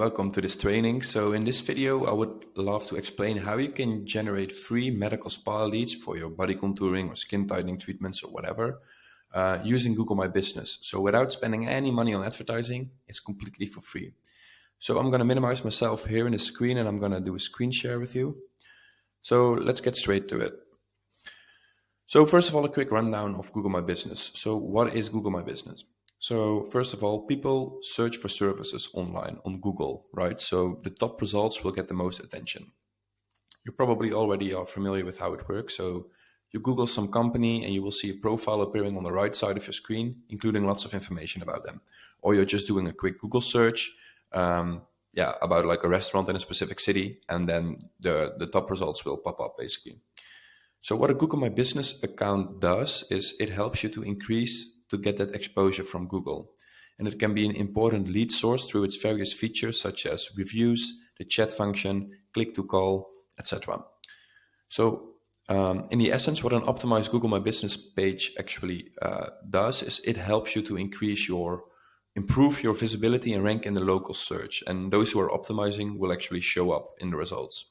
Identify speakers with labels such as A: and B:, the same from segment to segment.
A: Welcome to this training. So in this video, I would love to explain how you can generate free medical spa leads for your body contouring or skin tightening treatments or whatever using Google My Business. So without spending any money on advertising, it's completely for free. So I'm going to minimize myself here in the screen and I'm going to do a screen share with you. So let's get straight to it. So first of all, a quick rundown of Google My Business. So what is Google My Business? So first of all, people search for services online on Google, right? So the top results will get the most attention. You probably already are familiar with how it works. So you Google some company and you will see a profile appearing on the right side of your screen, including lots of information about them. Or you're just doing a quick Google search, about like a restaurant in a specific city, and then the top results will pop up basically. So what a Google My Business account does is it helps you to get that exposure from Google. And it can be an important lead source through its various features such as reviews, the chat function, click to call, etc. So in the essence, what an optimized Google My Business page actually does is it helps you to improve your visibility and rank in the local search. And those who are optimizing will actually show up in the results.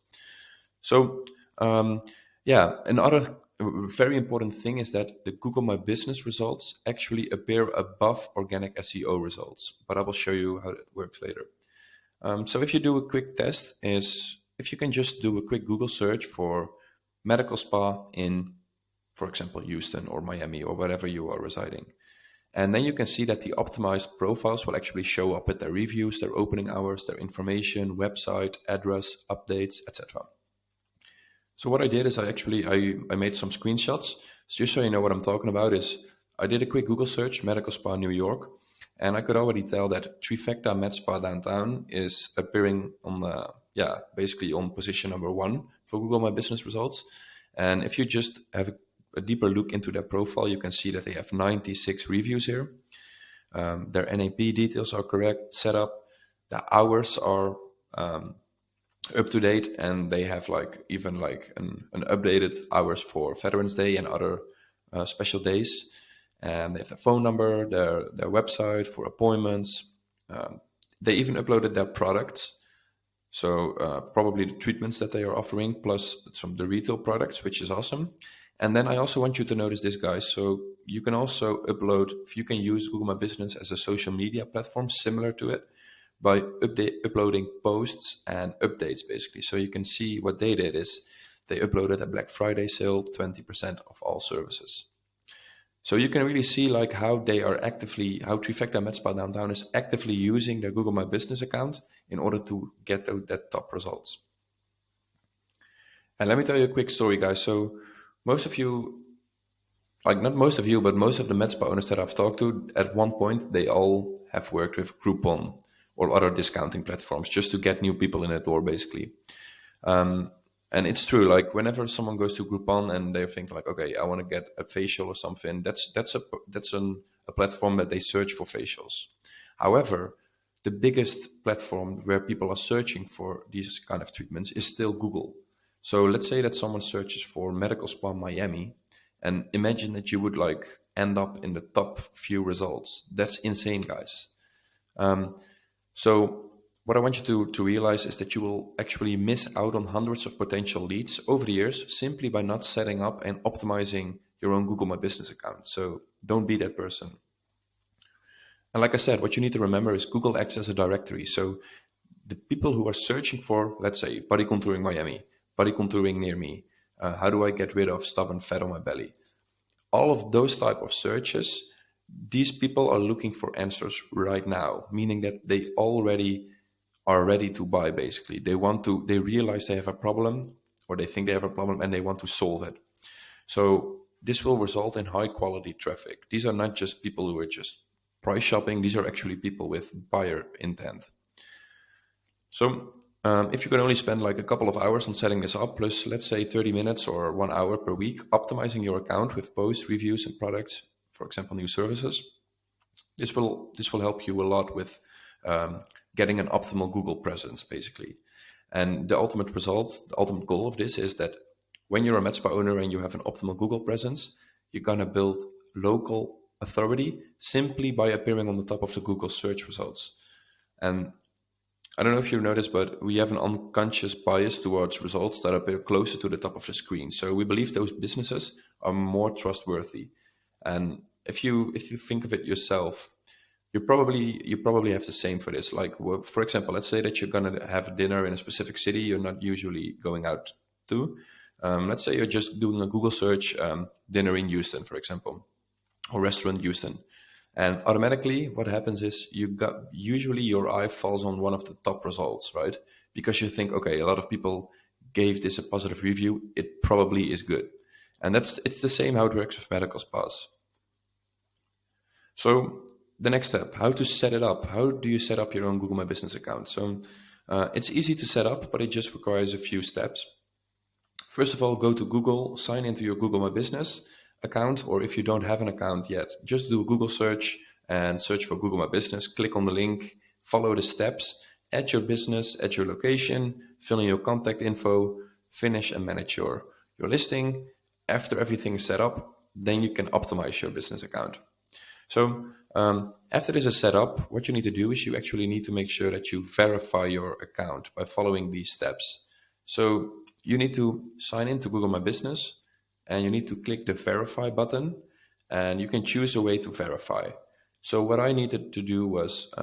A: So another very important thing is that the Google My Business results actually appear above organic SEO results, but I will show you how that works later. So if you do a quick test is if you can just do a quick Google search for medical spa in, for example, Houston or Miami or wherever you are residing. And then you can see that the optimized profiles will actually show up with their reviews, their opening hours, their information, website, address, updates, etc. So what I did is I made some screenshots. So just so you know what I'm talking about is I did a quick Google search, medical spa New York, and I could already tell that Trifecta Med Spa downtown is appearing on basically on position number 1 for Google My Business results. And if you just have a deeper look into their profile, you can see that they have 96 reviews here. Their NAP details are correct, set up. The hours are up to date, and they have an updated hours for Veterans Day and other special days. And they have their phone number, their website for appointments. They even uploaded their products, so probably the treatments that they are offering, plus some of the retail products, which is awesome. And then I also want you to notice this, guys. So you can also you can use Google My Business as a social media platform similar to it by uploading posts and updates, basically. So you can see what they did is they uploaded a Black Friday sale, 20% of all services. So you can really see like how Trifecta Med Spa downtown is actively using their Google My Business account in order to get that top results. And let me tell you a quick story, guys. So most of you, like not most of you, but most of the med spa owners that I've talked to, at one point, they all have worked with Groupon or other discounting platforms just to get new people in the door, basically. And it's true, like whenever someone goes to Groupon and they think like, okay, I want to get a facial or something, that's a platform that they search for facials. However, the biggest platform where people are searching for these kind of treatments is still Google. So let's say that someone searches for medical spa Miami, and imagine that you would like end up in the top few results. That's insane, guys. So what I want you to realize is that you will actually miss out on hundreds of potential leads over the years simply by not setting up and optimizing your own Google My Business account. So don't be that person. And like I said, what you need to remember is Google acts as a directory. So the people who are searching for, let's say, body contouring Miami, body contouring near me, how do I get rid of stubborn fat on my belly? All of those type of searches, these people are looking for answers right now, meaning that they already are ready to buy, basically. They realize they have a problem, or they think they have a problem, and they want to solve it. So this will result in high quality traffic. These are not just people who are just price shopping. These are actually people with buyer intent. So if you can only spend like a couple of hours on setting this up, plus let's say 30 minutes or 1 hour per week, optimizing your account with posts, reviews, and products, for example, new services, this will help you a lot with getting an optimal Google presence, basically. And the ultimate result, the ultimate goal of this is that when you're a med spa owner and you have an optimal Google presence, you're going to build local authority simply by appearing on the top of the Google search results. And I don't know if you noticed, but we have an unconscious bias towards results that appear closer to the top of the screen. So we believe those businesses are more trustworthy. And if you think of it yourself, you probably have the same for this. Like for example, let's say that you're gonna have dinner in a specific city you're not usually going out to. Let's say you're just doing a Google search, dinner in Houston, for example, or restaurant Houston. And automatically, what happens is you got usually your eye falls on one of the top results, right? Because you think, okay, a lot of people gave this a positive review, it probably is good. And it's the same how it works with medical spas. So the next step, how to set it up? How do you set up your own Google My Business account? So it's easy to set up, but it just requires a few steps. First of all, go to Google, sign into your Google My Business account, or if you don't have an account yet, just do a Google search and search for Google My Business. Click on the link, follow the steps, add your business, add your location, fill in your contact info, finish and manage your listing. After everything is set up, then you can optimize your business account. So after this is set up, what you need to do is you actually need to make sure that you verify your account by following these steps. So you need to sign into Google My Business and you need to click the verify button and you can choose a way to verify. So what I needed to do was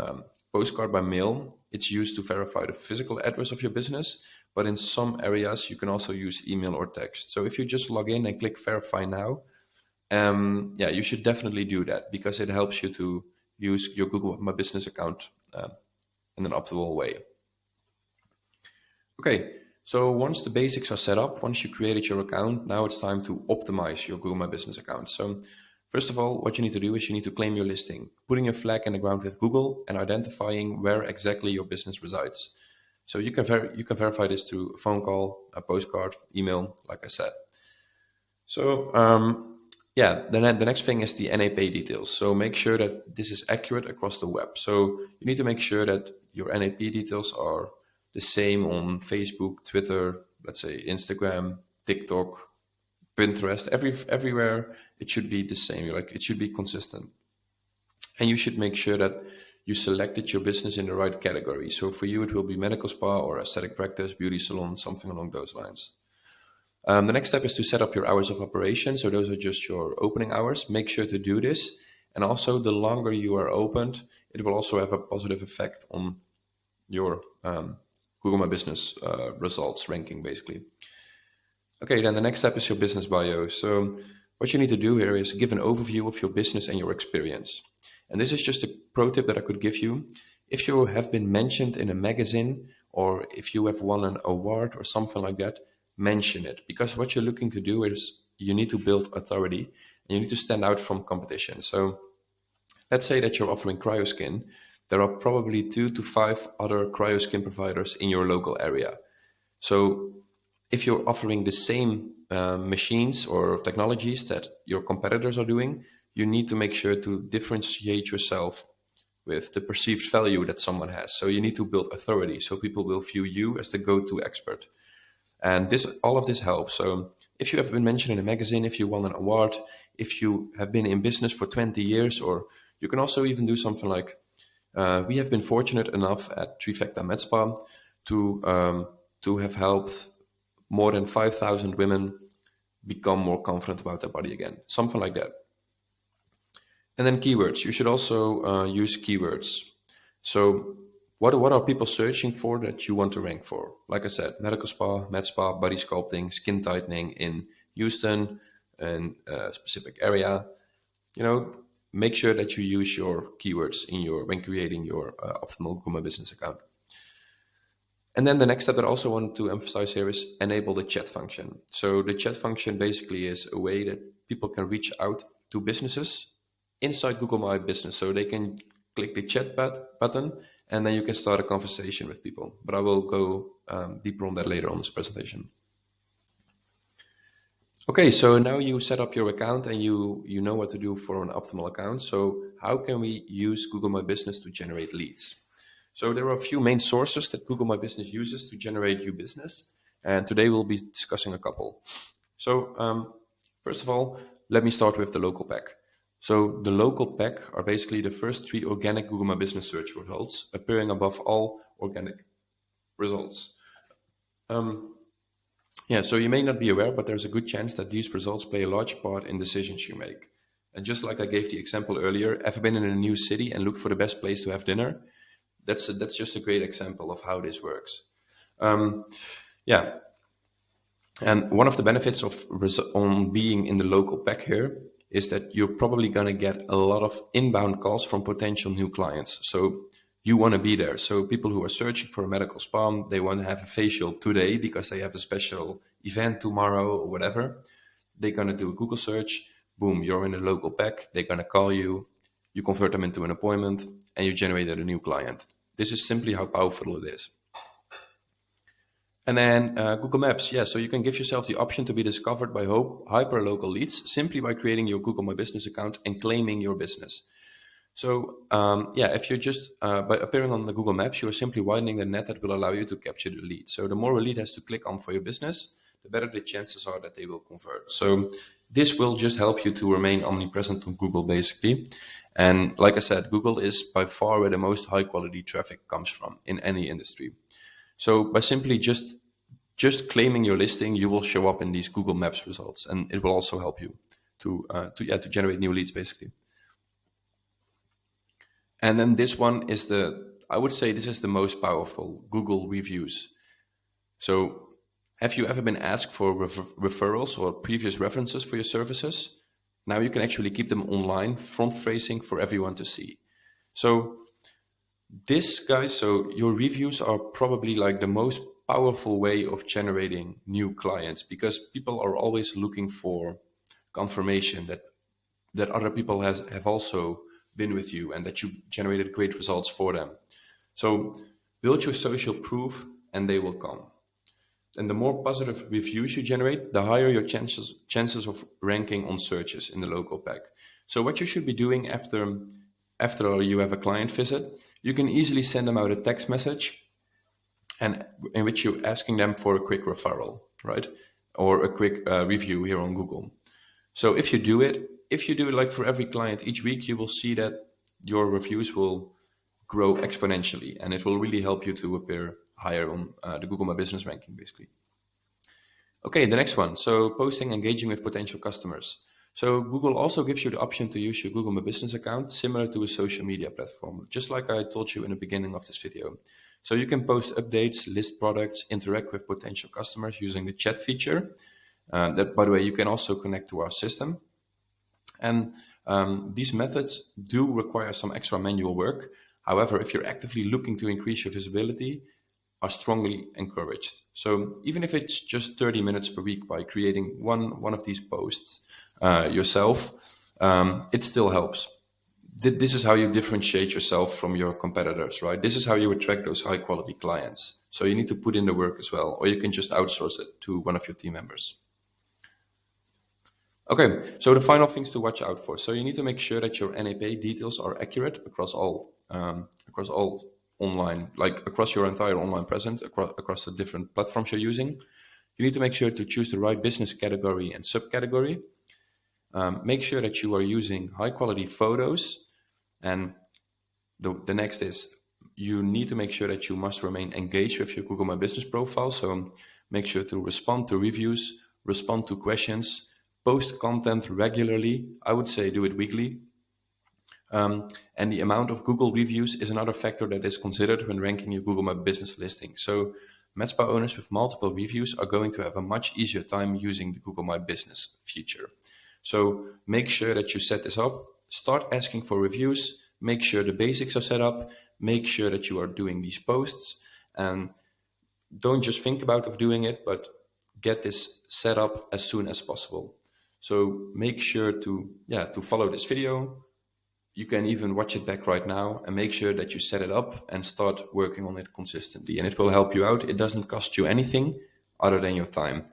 A: postcard by mail. It's used to verify the physical address of your business, but in some areas you can also use email or text. So if you just log in and click verify now, yeah, you should definitely do that because it helps you to use your Google My Business account in an optimal way. Okay, so once the basics are set up, once you created your account, now it's time to optimize your Google My Business account. So first of all, what you need to do is you need to claim your listing, putting your flag in the ground with Google and identifying where exactly your business resides. So you can verify this through a phone call, a postcard, email, like I said. So yeah, then the next thing is the NAP details. So make sure that this is accurate across the web. So you need to make sure that your NAP details are the same on Facebook, Twitter, let's say Instagram, TikTok, Pinterest, everywhere it should be the same. Like it should be consistent. And you should make sure that you selected your business in the right category. So for you, it will be medical spa or aesthetic practice, beauty salon, something along those lines. The next step is to set up your hours of operation. So those are just your opening hours. Make sure to do this. And also, the longer you are opened, it will also have a positive effect on your Google My Business results ranking, basically. Okay, then the next step is your business bio. So what you need to do here is give an overview of your business and your experience. And this is just a pro tip that I could give you. If you have been mentioned in a magazine or if you have won an award or something like that, mention it. Because what you're looking to do is you need to build authority and you need to stand out from competition. So let's say that you're offering cryoskin. There are probably 2 to 5 other cryoskin providers in your local area. So if you're offering the same machines or technologies that your competitors are doing, you need to make sure to differentiate yourself with the perceived value that someone has. So you need to build authority so people will view you as the go-to expert. And all of this helps. So if you have been mentioned in a magazine, if you won an award, if you have been in business for 20 years, or you can also even do something like we have been fortunate enough at Trifecta MedSpa to have helped more than 5,000 women become more confident about their body again. Something like that. And then keywords. You should also use keywords. So what are people searching for that you want to rank for? Like I said, medical spa, med spa, body sculpting, skin tightening in Houston and a specific area. You know, make sure that you use your keywords when creating your optimal Google My Business account. And then the next step that I also want to emphasize here is enable the chat function. So the chat function basically is a way that people can reach out to businesses inside Google My Business. So they can click the button and then you can start a conversation with people. But I will go deeper on that later on this presentation. Okay, so now you set up your account and you know what to do for an optimal account. So how can we use Google My Business to generate leads? So there are a few main sources that Google My Business uses to generate new business. And today we'll be discussing a couple. So first of all, let me start with the local pack. So the local pack are basically the first 3 organic Google My Business search results, appearing above all organic results. Yeah, so you may not be aware, but there's a good chance that these results play a large part in decisions you make. And just like I gave the example earlier, ever been in a new city and look for the best place to have dinner? That's just a great example of how this works. Yeah, and one of the benefits of on being in the local pack here is that you're probably going to get a lot of inbound calls from potential new clients. So you want to be there. So people who are searching for a medical spa, they want to have a facial today because they have a special event tomorrow or whatever. They're going to do a Google search. Boom, you're in a local pack. They're going to call you. You convert them into an appointment and you generated a new client. This is simply how powerful it is. And then Google Maps, yeah, so you can give yourself the option to be discovered by hyper-local leads simply by creating your Google My Business account and claiming your business. So yeah, if you're just by appearing on the Google Maps, you are simply widening the net that will allow you to capture the lead. So the more a lead has to click on for your business, the better the chances are that they will convert. So this will just help you to remain omnipresent on Google, basically. And like I said, Google is by far where the most high quality traffic comes from in any industry. So by simply just claiming your listing, you will show up in these Google Maps results, and it will also help you to generate new leads, basically. And then this one is I would say this is the most powerful, Google reviews. So have you ever been asked for referrals or previous references for your services? Now you can actually keep them online, front facing for everyone to see. So this, guys, so your reviews are probably like the most powerful way of generating new clients because people are always looking for confirmation that other people have also been with you and that you generated great results for them. So build your social proof and they will come. And the more positive reviews you generate, the higher your chances of ranking on searches in the local pack. So what you should be doing after you have a client visit, you can easily send them out a text message and in which you're asking them for a quick referral, right? Or a quick review here on Google. So if you do it like for every client each week, you will see that your reviews will grow exponentially and it will really help you to appear higher on the Google My Business ranking, basically. Okay, the next one. So posting, engaging with potential customers. So Google also gives you the option to use your Google My Business account similar to a social media platform, just like I told you in the beginning of this video. So you can post updates, list products, interact with potential customers using the chat feature. That, by the way, you can also connect to our system. And these methods do require some extra manual work. However, if you're actively looking to increase your visibility, are strongly encouraged. So even if it's just 30 minutes per week by creating one of these posts yourself, it still helps. This is how you differentiate yourself from your competitors, right? This is how you attract those high quality clients. So you need to put in the work as well, or you can just outsource it to one of your team members. Okay, so the final things to watch out for. So you need to make sure that your NAP details are accurate across all online, like across your entire online presence, across the different platforms you're using. You need to make sure to choose the right business category and subcategory. Make sure that you are using high quality photos. And the next is you need to make sure that you must remain engaged with your Google My Business profile. So make sure to respond to reviews, respond to questions, post content regularly. I would say do it weekly. And the amount of Google reviews is another factor that is considered when ranking your Google My Business listing. So MedSpa owners with multiple reviews are going to have a much easier time using the Google My Business feature. So make sure that you set this up, start asking for reviews, make sure the basics are set up, make sure that you are doing these posts, and don't just think about doing it, but get this set up as soon as possible. So make sure to follow this video. You can even watch it back right now and make sure that you set it up and start working on it consistently. And it will help you out. It doesn't cost you anything other than your time.